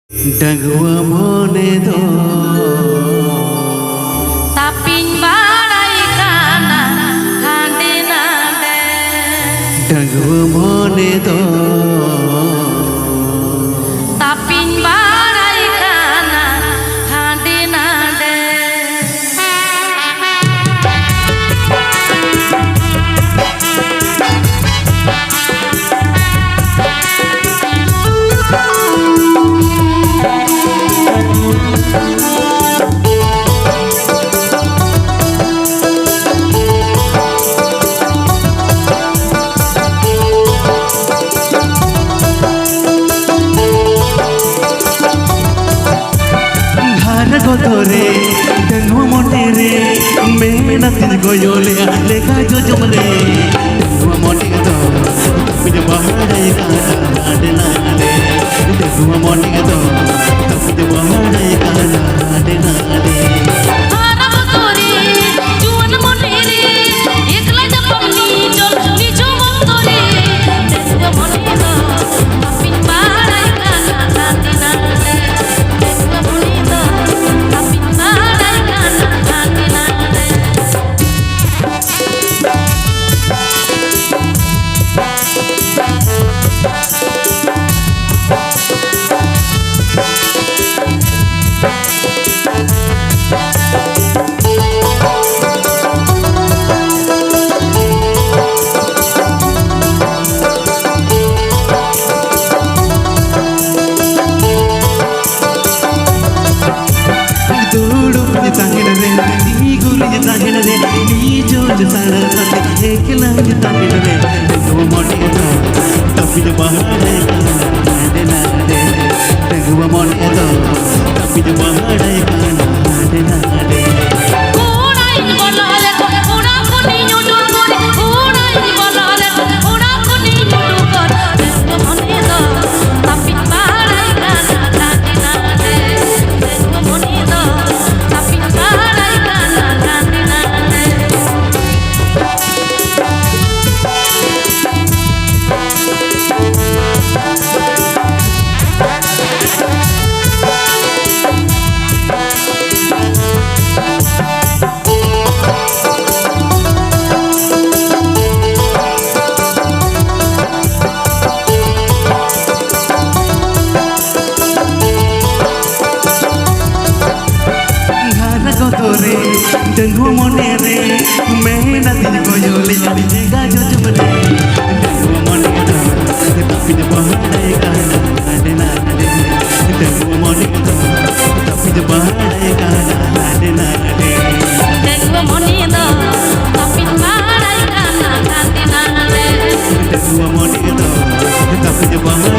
Dagwa mone do Taping barai kana hande nade Dagwa mone do Taping barai kana hande nade Gotore dengwa motere mena tin goyole lega jojomre dengwa motere do pide bahadai kana adela ade dengwa motere do pide bahadai kana adela ade Ana motori juan monere ekla japamni jol nicho motori deswa monero taping barai kana hande nade deswa monero taping barai kana hande nade ekla jitangire dengwa motere do pide bahadai kana adela ade dengwa motere do pide bahadai kana adela ade Urai bolale ura kuni nyudur kore Urai bolale ura kuni nyudur kore Deswa monero taping barai kana hande nade Deswa monero taping barai kana hande nade Gotore dengwa monere mena tin goyole lega jojomre dengwa monere do pide bahadai kana adela ade dengwa monere do pide bahadai kana adela ade Deswa monero taping barai kana hande nade dengwa monere do pide bahadai